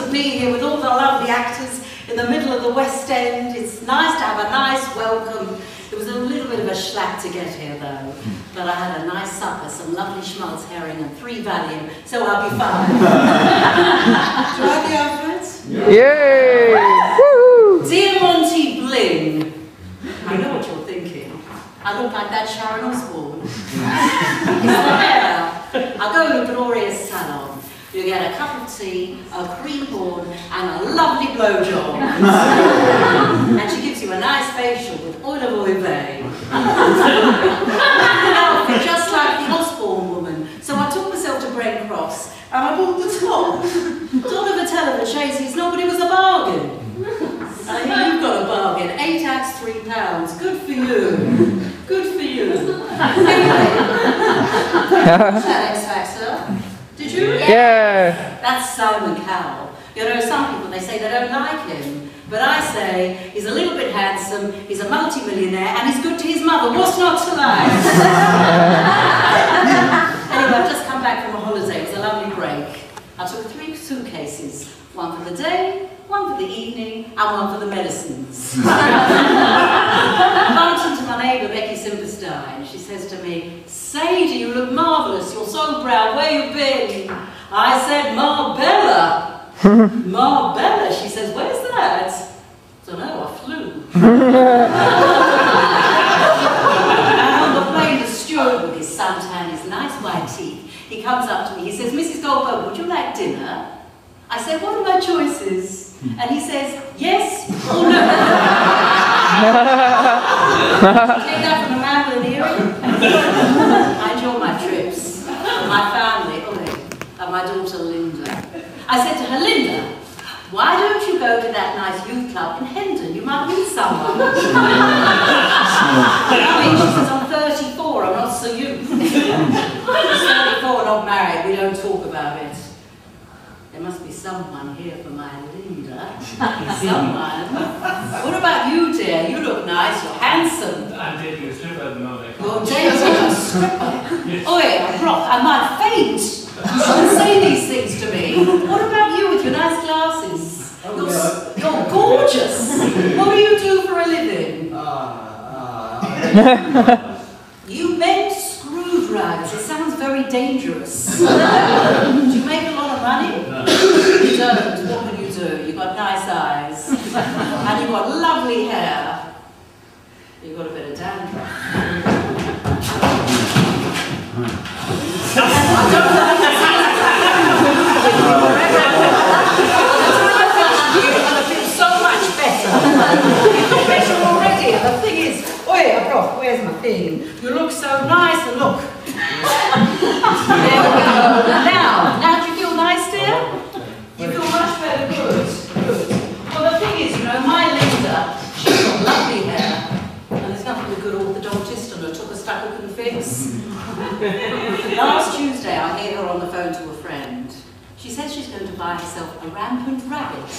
to be here with all the lovely actors in the middle of the West End. It's nice to have a nice welcome. It was a little bit of a schlack to get here though, but I had a nice supper, some lovely schmaltz herring and 3 Valium, so I'll be fine. Do you like the outfits? Yay! Woo! Dear Monty Bling, I know what you're thinking. I look like that Sharon Osbourne. It's the hair. I go to a glorious salon. You get a cup of tea, a cream horn, and a lovely blowjob. And she gives you a nice facial with oil of Olivet. Outfit just like the Osbourne woman. So I took myself to Brent Cross and I bought the top. Donovan Telever Chasey's not, but it was a bargain. I hear you've got a bargain. 8 acts, £3. Good for you. Good for you. Anyway, what's that X Factor? Did you? Yeah. That's Simon Cowell. You know, some people, they say they don't like him. But I say, he's a little bit handsome, he's a multi-millionaire, and he's good to his mother. What's not to like? Anyway, I've just come back from a holiday. It was a lovely break. I took 3 suitcases. One for the day, one for the evening, and one for the medicines. I bumped into my neighbour, Becky Simperstein. She says to me, Sadie, you look marvellous, you're so proud, where you been? I said, Marbella. Marbella, she says, where's that? I don't know, I flew. And on the plane, the steward with his suntan, his nice white teeth, he comes up to me, he says, Mrs. Goldberg, would you like dinner? I said, what are my choices? And he says, yes or no. Take that from a man with an earring. I enjoy my trips, my family, and my daughter Linda. I said to her, Linda, why don't you go to that nice youth club in Hendon? You might meet someone. She says, I'm 34, I'm not so youth. She's 34, not married, we don't talk about it. There must be someone here for my Linda. Someone. What about you, dear? You look nice, you're handsome. I'm dating a stripper at the moment. You're dating a stripper? Yes. Oi, Brock, I might faint. You shouldn't say these things to me. What about you with your nice glasses? You're gorgeous. What do you do for a living? You mend screwdrivers. It sounds very dangerous. Do you make a lot of money? No. You don't. What can you do? You've got nice eyes. And you've got lovely hair. You've got a bit of dandruff. I don't know. You're going to feel so much better. You feel better already. And the thing is, oi, Brock, where's my thing? You look so nice and look. There we go. Now do you feel nice, dear? You feel much better, good. Well, the thing is, you know, my Linda, she's got lovely hair. And there's nothing a good orthodontist and a took a stuck who can fix. Last Tuesday, I gave her on the phone to a friend. She said she's going to buy herself a rampant rabbit.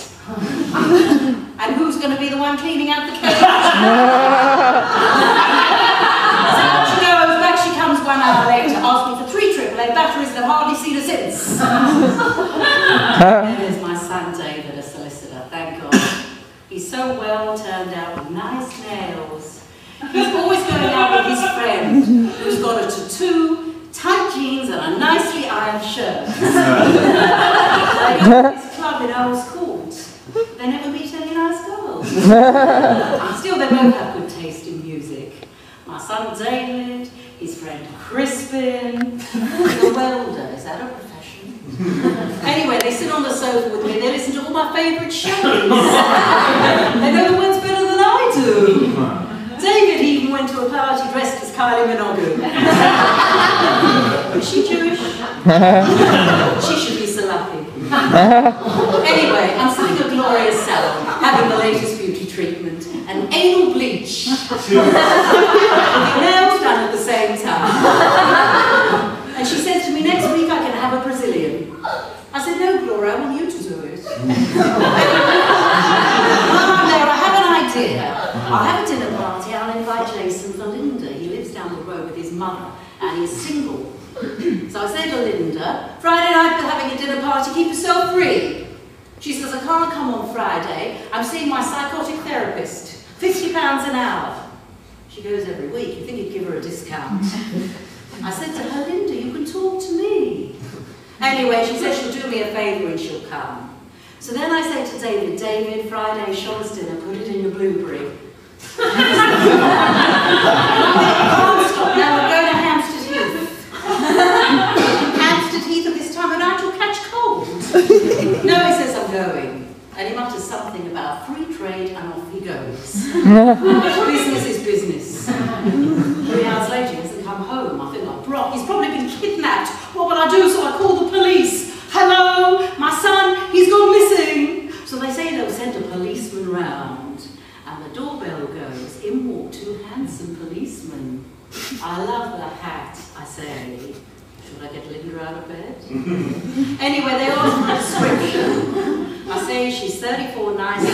And who's going to be the one cleaning out the cage? So out she goes, back she comes 1 hour later, asking for 3 AAA batteries that I've hardly seen her since. There's my son David, a solicitor, thank God. He's so well turned out with nice nails. He's always going out with his friend, who's got a tattoo, tight jeans and a nicely ironed shirt. They go to this club in Earl's Court. They never meet any nice girls. Still, they both have good taste in music. My son David, his friend Crispin, the welder. Is that a profession? Anyway, they sit on the sofa with me, they listen to all my favourite shows. They know the words better than I do. David even went to a party dressed as Kylie Minogue. Is she Jewish? She should be Salafi. Anyway, I'm sitting at Gloria's salon, having the latest beauty treatment, and anal bleach. With your nails done at the same time. And she says to me, next week I can have a Brazilian. I said, no, Gloria, I want you to do it. I have an idea. I'll have a dinner party, I'll invite Jason for Linda. He lives down the road with his mother, and he's single. So I say to Linda, Friday night we're having a dinner party, keep yourself free. She says, can't come on Friday. I'm seeing my psychotic therapist. £50 an hour. She goes every week. You think you'd give her a discount. I said to her, Linda, you can talk to me. Anyway, she said she'll do me a favour and she'll come. So then I say to David, David, Friday, Sean's dinner, put it in your blueberry. Can't stop. Now we're going to Hampstead Heath. Hampstead Heath at this time of night will catch cold. No, he says I'm going. And he mutters something about free trade and off he goes. Business is business. 3 hours later, he hasn't come home. I think I'm Brock. He's probably been kidnapped. What will I do? So I call the police. Hello, my son, he's gone missing. So they say they'll send a policeman round. And the doorbell goes. In walk 2 handsome policemen. I love the hat, I say. Should I get Linda out of bed? Anyway, they ask for a description. I say she's 34, nice.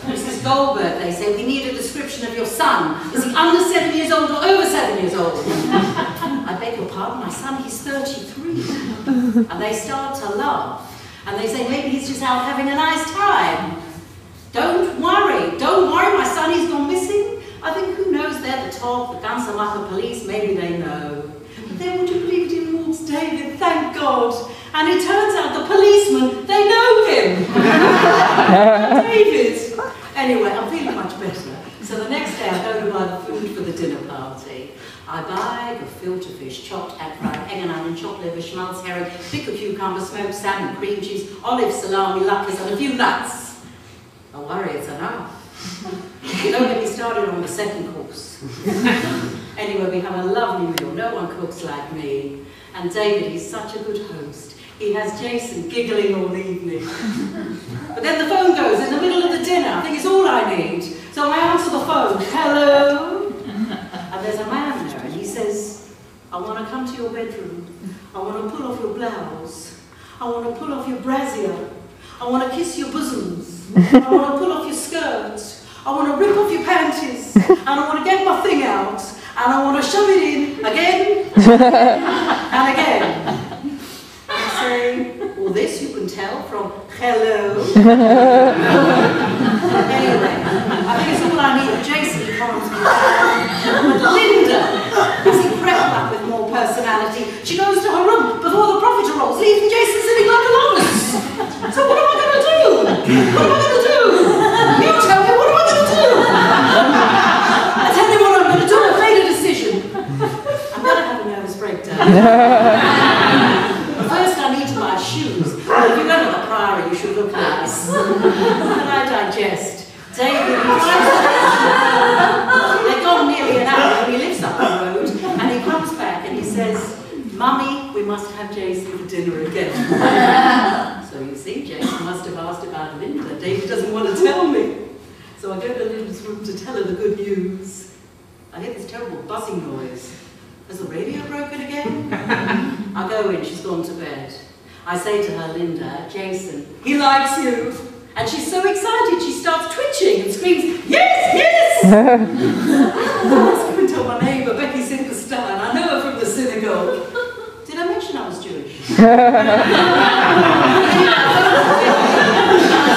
Mrs. Goldberg, they say, we need a description of your son. Is he under 7 years old or over 7 years old? I beg your pardon, my son, he's 33. And they start to laugh. And they say, maybe he's just out having a nice time. Don't worry, my son, he's gone missing. I think, who knows, they're the top, the Gansamaka police, maybe they know. But then, would you believe it, in walks David, thank God. And it turns out the policemen, they know him. David. Anyway, I'm feeling much better. So the next day I go to buy the food for the dinner party. I buy the filter fish, chopped and fried, egg and onion, chopped liver, schmaltz, herring, pickled cucumber, smoked salmon, cream cheese, olive, salami, latkes, and a few nuts. Don't worry, it's enough. Don't get me started on the second course. Anyway, we have a lovely meal. No one cooks like me. And David, he's such a good host. He has Jason giggling all evening. But then the phone goes in the middle of the dinner. I think it's all I need. So I answer the phone. Hello? And there's a man there, and he says, I want to come to your bedroom. I want to pull off your blouse. I want to pull off your brassiere. I want to kiss your bosoms. I want to pull off your skirts. I want to rip off your panties. And I want to get my thing out. And I want to shove it in again and again. I say, well, this you can tell from hello. Anyway, I think it's all I need. Jason comes me down. But Linda is incredible up with more personality. She goes to her room before the profiteroles, leaving Jason sitting like a novice. So what am I going to do? What am I going to do? You tell me, what am I going to do? I tell you what I'm going to do. I've made a decision. I'm going to have a nervous breakdown. First, I need to buy shoes. If you go to the Priory, you should look nice. And I digest. David, they're gone nearly an hour, and he lives up the road, and he comes back and he says, Mummy, we must have Jason for dinner again. So you see, Jason must have asked about Linda. David doesn't want to tell me. So I go to Linda's room to tell her the good news. I hear this terrible buzzing noise. Has the radio broken again? I go in, she's gone to bed. I say to her, Linda, Jason, he likes you. And she's so excited, she starts twitching and screams, yes, yes! I was going to tell my neighbour, Becky Sinkerstein, I know her from the synagogue. Did I mention I was Jewish? I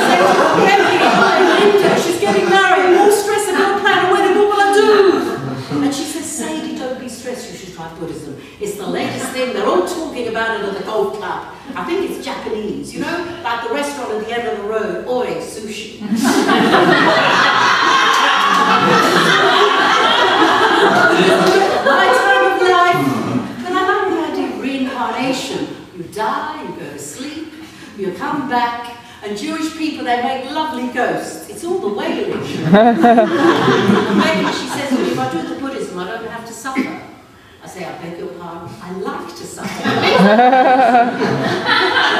said to her, Becky, Linda, she's getting married, more stress about plan a wedding, what will I do? And she says, Sadie, don't be stressed, you should try Buddhism. It's the latest thing, they're all talking about it at the golf club. I think it's Japanese, you know, like the restaurant at the end of the road, Oi, sushi. My time of life. But I like the idea of reincarnation. You die, you go to sleep, you come back, and Jewish people, they make lovely ghosts. It's all the wailing. And maybe she says, well, if I do the Buddhism, I don't have to suffer. I say, I beg your pardon, I like to suffer.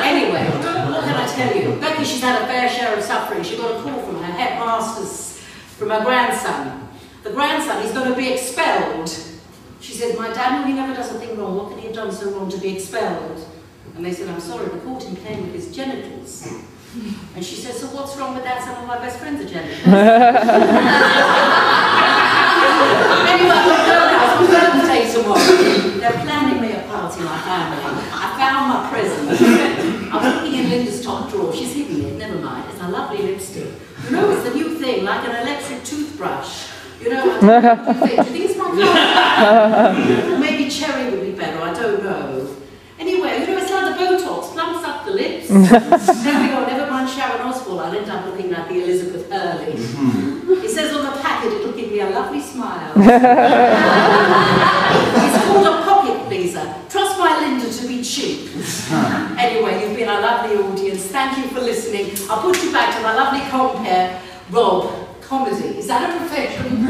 Anyway, what can I tell you? Becky, she's had a fair share of suffering. She got a call from her headmasters, from her grandson. The grandson, he's going to be expelled. She says, my dad, he never does a thing wrong. What can he have done so wrong to be expelled? And they said, I'm sorry, we caught him playing with his genitals. And she says, so what's wrong with that? Some of my best friends are genitals. Anyway, I'm birthday tomorrow. They're planning me a party, my family. I found my present. I was looking in Linda's top drawer. She's hidden it. Never mind. It's a lovely lipstick. You know, it's the new thing, like an electric toothbrush. You know, I don't know what you think. Do you think it's my colour? Maybe cherry would be better. I don't know. Anyway, you know, it's like the Botox, plumps up the lips. There we go, never mind Sharon Osbourne, I'll end up looking like the Elizabeth Hurley. It says on the packet it'll give me a lovely smile. It's called a pocket pleaser. Trust my Linda to be cheap. Anyway, you've been a lovely audience. Thank you for listening. I'll put you back to my lovely compere, Rob. Comedy. Is that a profession?